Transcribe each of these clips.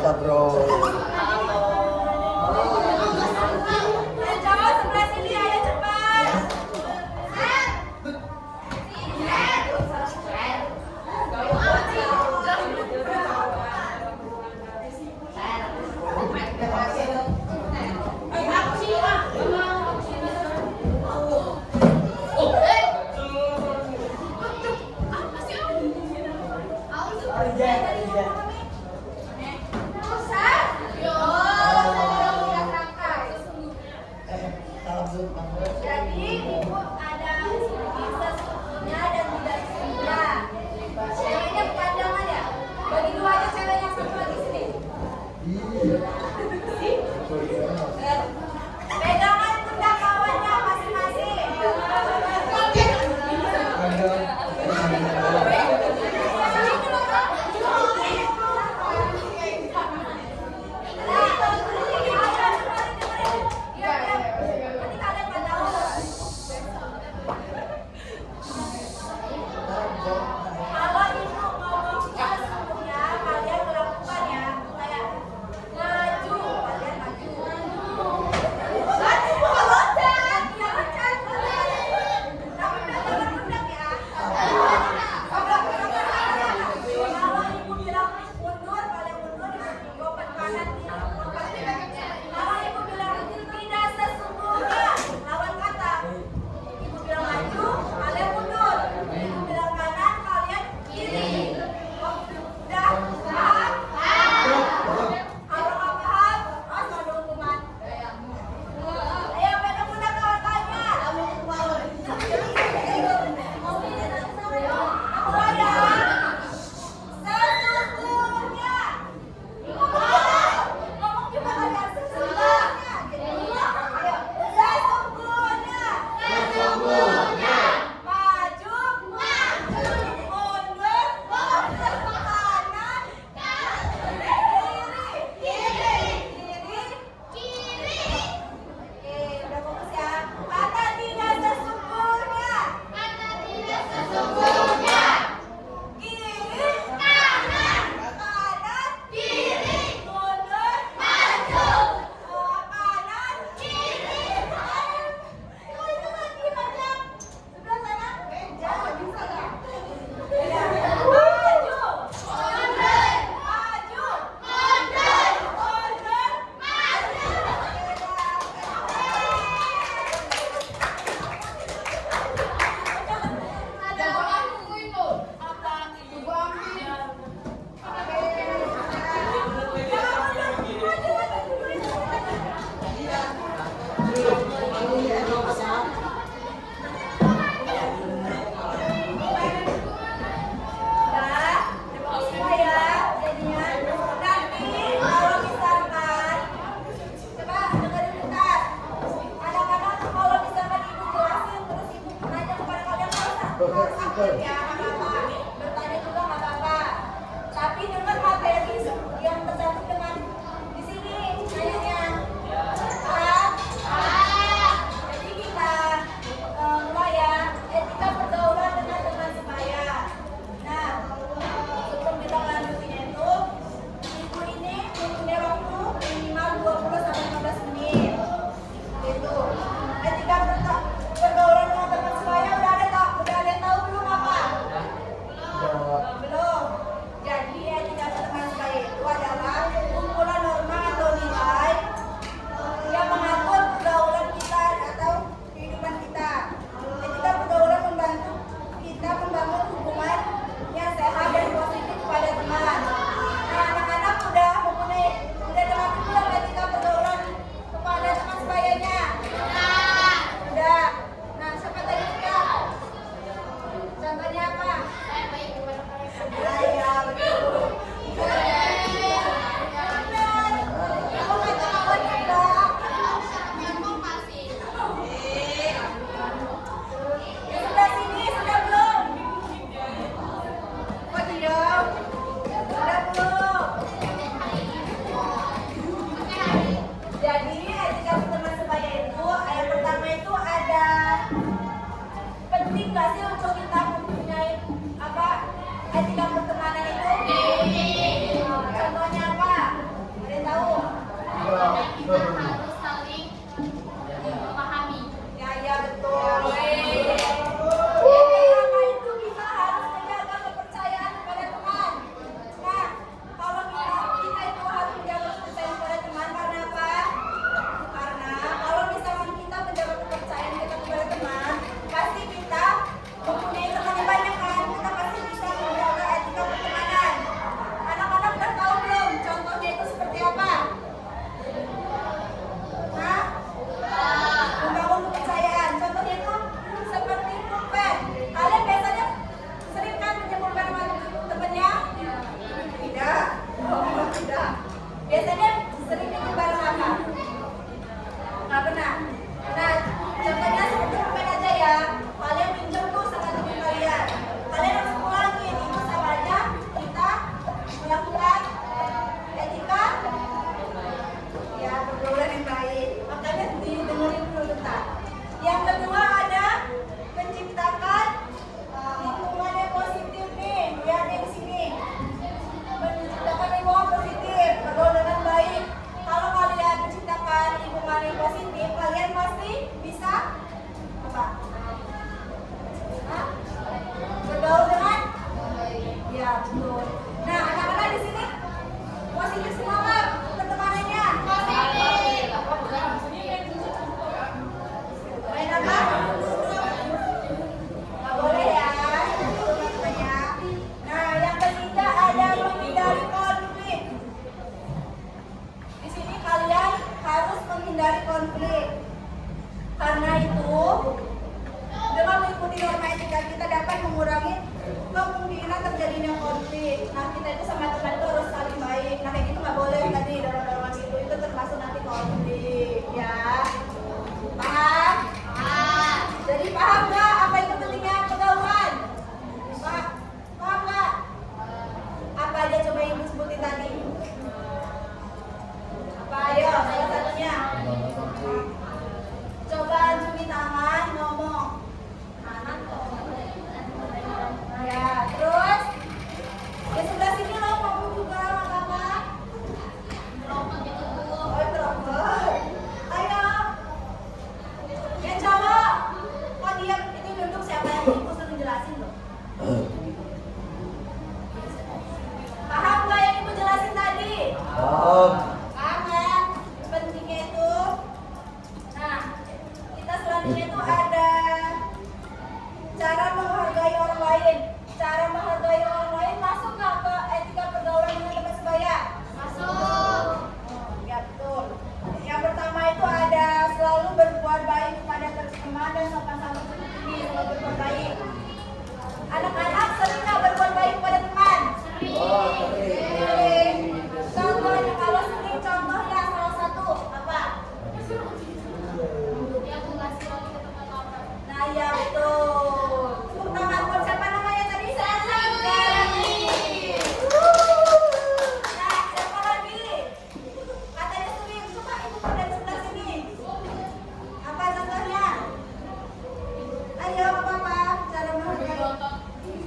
Mantap bro. Susah. Ya, nggak apa-apa. Bertanya juga nggak apa-apa. Tapi dengar materi yang tercantum dengan di sini kayaknya. Ah, jadi kita mulai ya. Etika pergaulan dengan teman sebaya. Nah, sebelum kita lanjutin itu, ibu ini mempunyai waktu minimal 20 sampai 15 menit. Gitu. Etika pergaulan dengan teman sebaya udah ada yang tahu belum apa? Belum. Jadi etika teman sebaya itu adalah kumpulan norma atau nilai yang mengatur pergaulan kita atau kehidupan kita. Etika pergaulan membantu kita membangun hubungan yang sehat dan positif kepada teman. Nah, anak-anak udah terlatih belum etika pergaulan kepada teman sebayanya? Udah. Nah, siapa tadi sudah? Contohnya apa? Ya, betul. Benar. Kamu nggak tahu enggak? Yang sebelah sini sudah belum? Oh, diam. Sudah belum? Jadi etika teman sebaya itu yang pertama itu ada penting nggak sih untuk kita mempunyai apa etika pertemanan itu? Contohnya apa? Ada yang tahu? Kita harus saling memahami. Ya betul. Yang pertama itu kita harus menjaga kepercayaan kepada teman. Nah, kalau kita itu harus menjaga kepercayaan kepada teman karena apa? Karena kalau misalkan kita menjaga kepercayaan kita kepada teman, pasti kita mempunyai teman yang banyak kan? Kita pasti bisa menjaga etika pertemanan. Anak-anak udah tahu belum? Contohnya itu seperti apa? Hah? Membangun kepercayaan. Contohnya itu seperti pulpen. Kalian biasanya sering kan menjemputkan sama temennya? Tidak. Oh, tidak. Biasanya sering nyebut bareng apa? Nggak pernah. Nah, contohnya seperti pulpen aja ya. Kalian pinjam tuh sama teman kalian. Kalian harus pulangin. Itu sama aja kita melakukan etika ya pergaulan yang baik. Makanya didengerin dulu bentar. Yang kedua ada menciptakan lingkungan yang positif nih. Lihat di sini. Menciptakan lingkungan positif, pergaulan dengan baik. Kalau kalian menciptakan lingkungan yang positif, kalian pasti bisa apa? Hah? Bergaul dengan ya betul. Nah, anak-anak di sini positif semua nggak pertemanannya? Main apa? Nggak boleh ya, itu teman-temannya. Nah, yang ketiga ada menghindari konflik. Di sini kalian harus menghindari konflik. Karena itu, dengan mengikuti norma etika kita dapat mengurangi kemungkinan terjadinya konflik. Nah, kita itu sama teman itu harus saling baik. Nah, kayak gitu nggak boleh tadi dorong-dorongan itu termasuk nanti konflik, ya. Paham? Jadi paham nggak apa itu pentingnya pergaulan? Paham nggak? Apa aja coba ibu sebutin tadi? Apa ayo salah satunya? Coba acungi tangan ngomong. Ya, terus di sebelah sini lo mau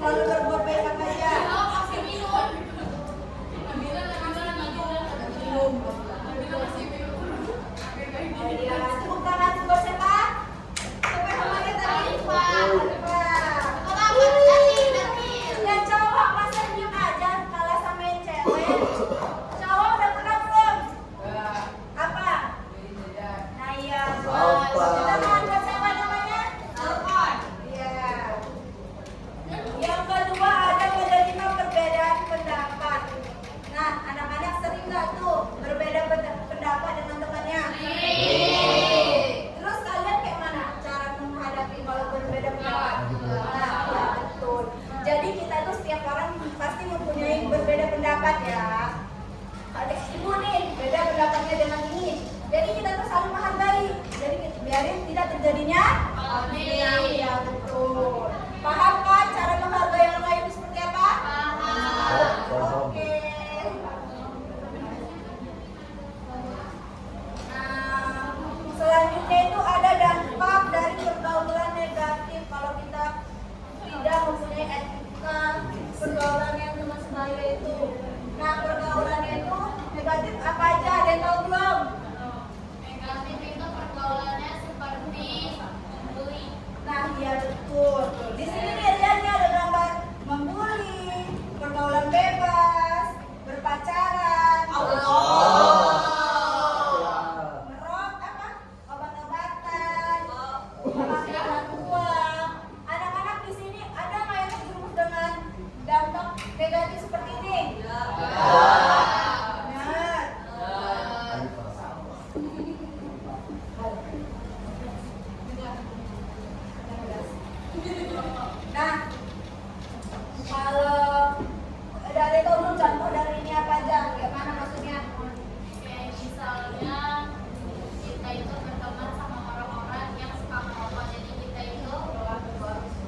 selalu berbuat baik sama dia. Ya, tepuk tangan buat siapa? Siapa namanya tadi? Yang cowok masa diem aja kalah sama yang cewek. Cowok udah pernah belum? Apa? Nah iya, tepuk tangan buat siapa namanya? Iya. Yang kedua ada menerima perbedaan pendapat. Nah, anak-anak sering nggak tuh berbeda pendapat dengan temannya? Terus kalian kayak mana cara menghadapi kalau berbeda pendapat? Nah, ya betul. Jadi kita tuh setiap orang pasti mempunyai berbeda pendapat ya. Ada ibu nih beda pendapatnya dengan ini. Jadi kita tuh saling menghargai. Jadi biarin tidak terjadinya konflik. Ya betul. Paham kan cara menghargai orang lain itu seperti apa? Oke. Nah, selanjutnya itu ada dampak dari pergaulan negatif kalau kita tidak mempunyai etika pergaulan yang teman sebaya itu. Nah, pergaulannya itu negatif apa aja? Ada yang tahu belum? Negatif itu pergaulannya seperti bully. Nah, iya betul. Di sini nih lihatnya ada gambar membuli, pergaulan bebas, berpacaran, merok apa? Obat-obatan, memakai orang tua. Anak-anak di sini ada nggak yang terjerumus dengan dampak negatif seperti ini? Benar. Nah, kalau dari tahu belum contoh dari ini apa aja? Gimana maksudnya? Kayak misalnya kita itu berteman sama orang-orang yang suka merokok, jadi kita itu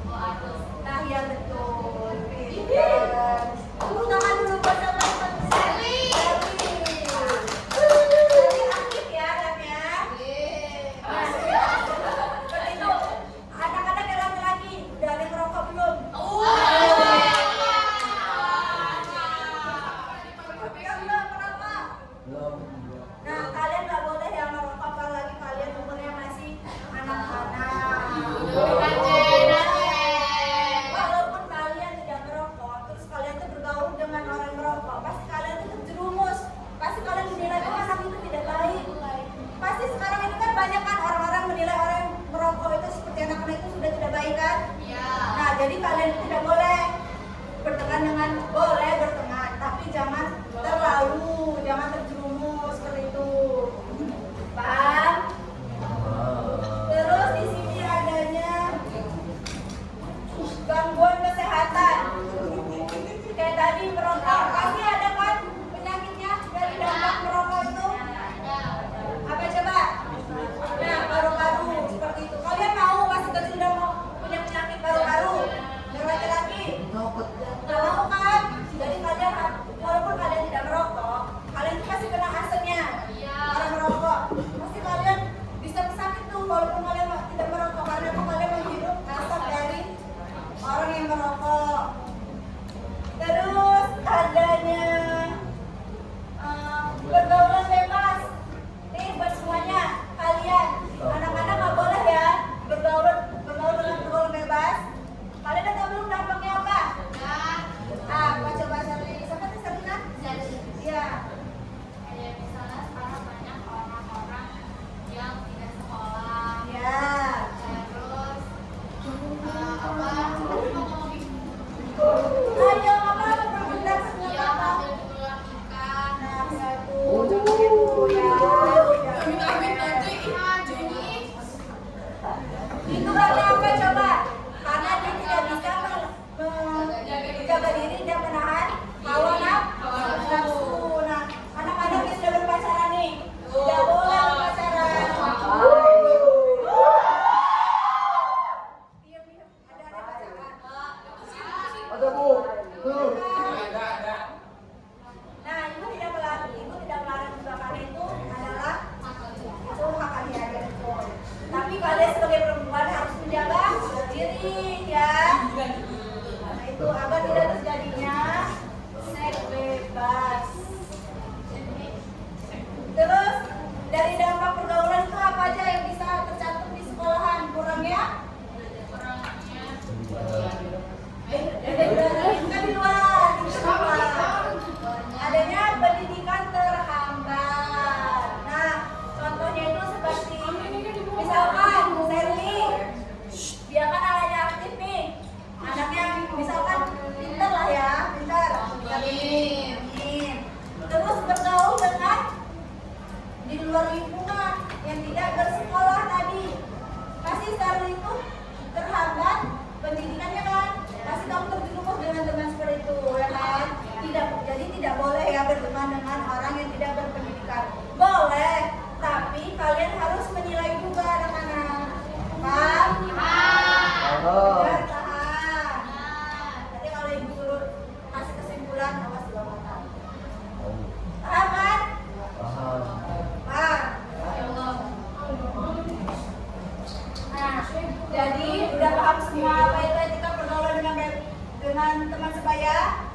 harus. Nah, ya betul. Pintar. Tepuk tangan dulu buat teman-teman Sally. Sally aktif ya anaknya. Nah, seperti itu. Anak-anak yang laki-laki udah ada yang merokok belum? Yang belum merokok. Nah, kalian nggak boleh yang merokok apalagi kalian umurnya masih anak-anak. Walaupun kalian tidak merokok, terus kalian tuh bergaul dengan orang merokok, pasti kalian tuh terjerumus. Pasti kalian menilai oh anak itu tidak baik. Pasti sekarang ini kan banyak kan orang-orang menilai orang yang merokok itu seperti anak-anak itu sudah tidak baik kan? Nah, jadi kalian itu tidak boleh berteman dengan boleh berteman, tapi jangan terlalu, jangan terjerumus seperti itu. Paham? Terus di sini adanya gangguan kesehatan. Kayak tadi merokok, pasti ada kan penyakitnya dari dampak merokok itu? Apa coba? Nah, paru-paru seperti itu. Kalian mau masih kecil udah mau punya penyakit paru-paru? Yang laki-laki? Nggak mau kan? Jadi kalian walaupun kalian tidak merokok, kalian itu pasti kena asapnya. Orang merokok, pasti kalian bisa sakit tuh walaupun kalian tidak merokok karena kalian menghirup asap dari orang yang merokok. Terus adanya pergaulan bebas. Nih buat semuanya, kalian anak-anak nggak boleh ya bergaul dengan pergaulan bebas. Kalian udah tahu belum dampaknya apa? Apa coba Sally? Siapa tuh Sarina? Iya. Kayak misalnya sekarang banyak orang-orang yang tidak sekolah. Ya. Terus apa? Ayo apa berpendapat Dia apa? hamil di luar nikah. Nah, satu jangan itu ya. Itu karena apa coba? Karena dia tidak bisa menjaga diri dan menahan hawa nafsu. Nah, anak-anak yang sudah berpacaran nih, tidak boleh berpacaran. Diam-diam, ada pacaran. Ada Bu. Nah, ibu tidak melarang juga karena itu adalah hak adik-adik. Tapi kalian sebagai perempuan harus menjaga diri ya. Nah, itu itu agar tidak terjadinya seks bebas. Terus dari dampak pergaulan itu apa aja yang bisa tercantum di sekolahan? Kurangnya? Kan di luar, di sekolah. Adanya pendidikan terhambat. Nah, contohnya itu seperti misalkan Sherly, dia kan anaknya aktif nih. Anaknya misalkan pintar lah ya, pintar. Terus bergaul dengan di luar lingkungan yang tidak bersekolah tadi. Pasti Sherly itu terhambat pendidikannya kan. Pasti kamu terjerumus dengan teman seperti itu, ya kan? Jadi tidak boleh ya berteman dengan orang yang tidak berpendidikan. Boleh, tapi kalian harus menilai juga anak-anak. Paham? Biar tahan. Nanti kalau ibu guru kasih kesimpulan, awas dua mata. Paham kan? Paham. Nah, jadi udah paham semua apa itu etika pergaulan dengan teman sebaya?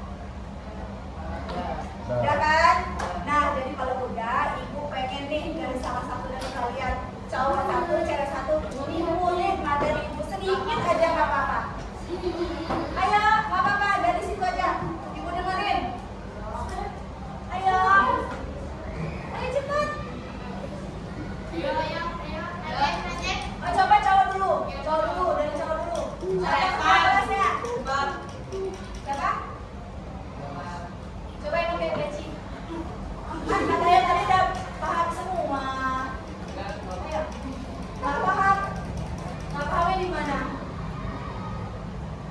Udah kan? Nah, jadi kalau udah, ibu pengen nih dari salah satu dari kalian, cowok satu, cewek satu, ngulik materi ibu sedikit aja nggak apa-apa. Ayo, nggak apa-apa, dari situ aja. Ibu dengerin. Ayo, ayo cepat. Oh, coba cowok dulu, dari cowok dulu. Siapa kelasnya? Siapa? Coba yang pakai peci. Kan katanya tadi udah paham semua. Ayo. Nggak paham? Nggak pahamnya di mana?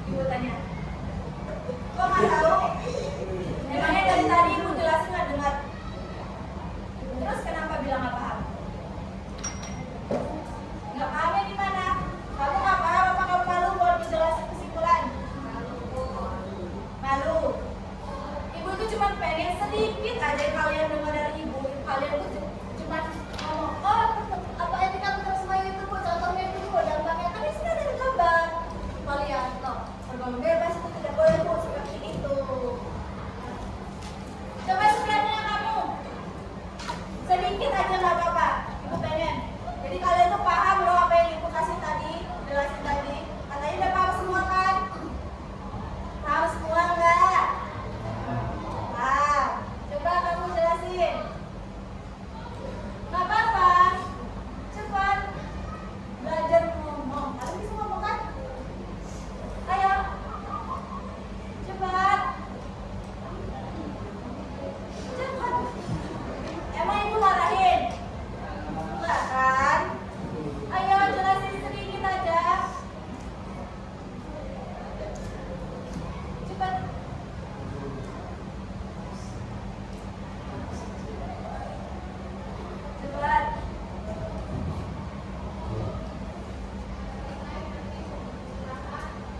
Ibu tanya. Kok nggak tahu? Emangnya dari tadi ibu jelasin nggak dengar? Terus kenapa bilang nggak paham? Nggak pahamnya di mana? Kamu nggak paham apa kamu malu buat dijelasin kesimpulan? Malu. Ibu itu cuma pengen sedikit aja kalian dengar dari ibu. Kalian tuh cuma ngomong, oh apa etika berteman itu bu, contohnya itu bu, dampaknya kan ini sudah ada gambar. Kalian loh, pergaulan bebas itu tidak boleh bu seperti itu. Coba sebenarnya kamu sedikit aja nggak apa-apa. Ibu pengen. Jadi kalian tuh paham loh apa yang ibu kasih tadi, jelasin tadi. Katanya udah paham semua kan? Paham semua enggak? Coba kamu jelasin. Nggak apa-apa. Cepat. Belajar ngomong. Kalian bisa ngomong kan? Ayo. Cepat. Cepat. Emang ibu marahin? Enggak kan? Ayo jelasin sedikit aja. Cepat. Cepat.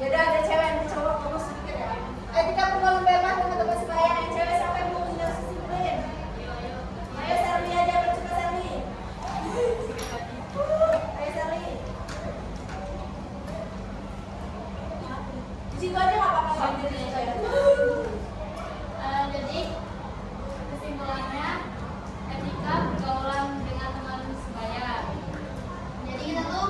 Yaudah ada cewek dan cowok kamu sedikit ya. Etika pergaulan bebas dengan teman sebaya. Yang cewek siapa yang mau jelasin? Ayo Sherly aja, percepat Sherly. Ayo Sherly. Di situ aja nggak apa-apa banjir di situ ya. Jadi kesimpulannya etika pergaulan dengan teman sebaya. Jadi kita tuh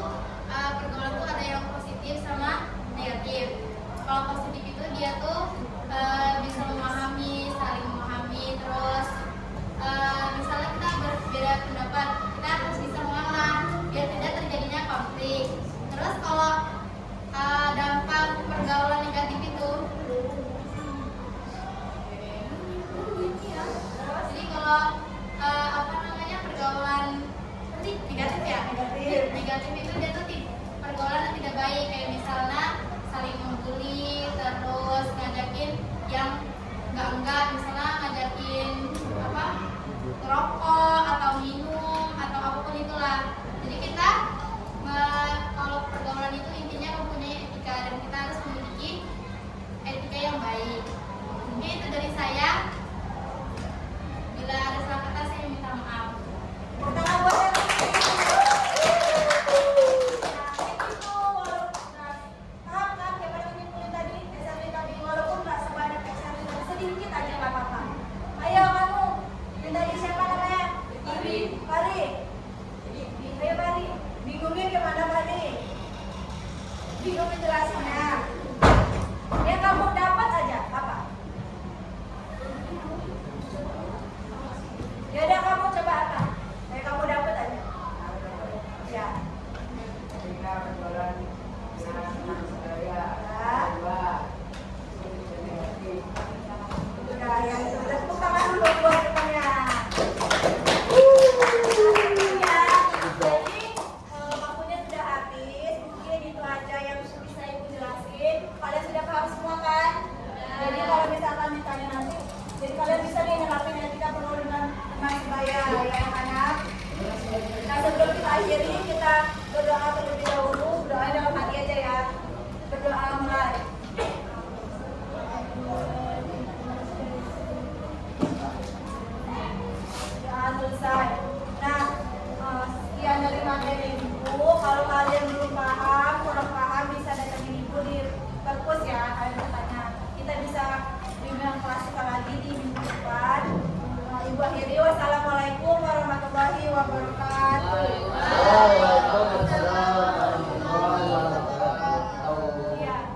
pergaulan tuh ada yang positif sama negatif. Kalau positif itu dia tuh bisa memahami, saling memahami, terus misalnya kita berbeda pendapat, kita harus bisa mengalah biar tidak terjadinya konflik. Terus kalau dampak pergaulan negatif itu jadi kalau pergaulan negatif ya, negatif itu dia tuh pergaulan yang tidak baik, kayak misalnya saling membuli, terus ngajakin yang enggak, misalnya ngajakin rokok atau minum atau apapun itulah. Jadi kita kalau pergaulan itu intinya mempunyai etika dan kita harus memiliki etika yang baik. Mungkin itu dari saya. Bila ada salah kata saya minta maaf.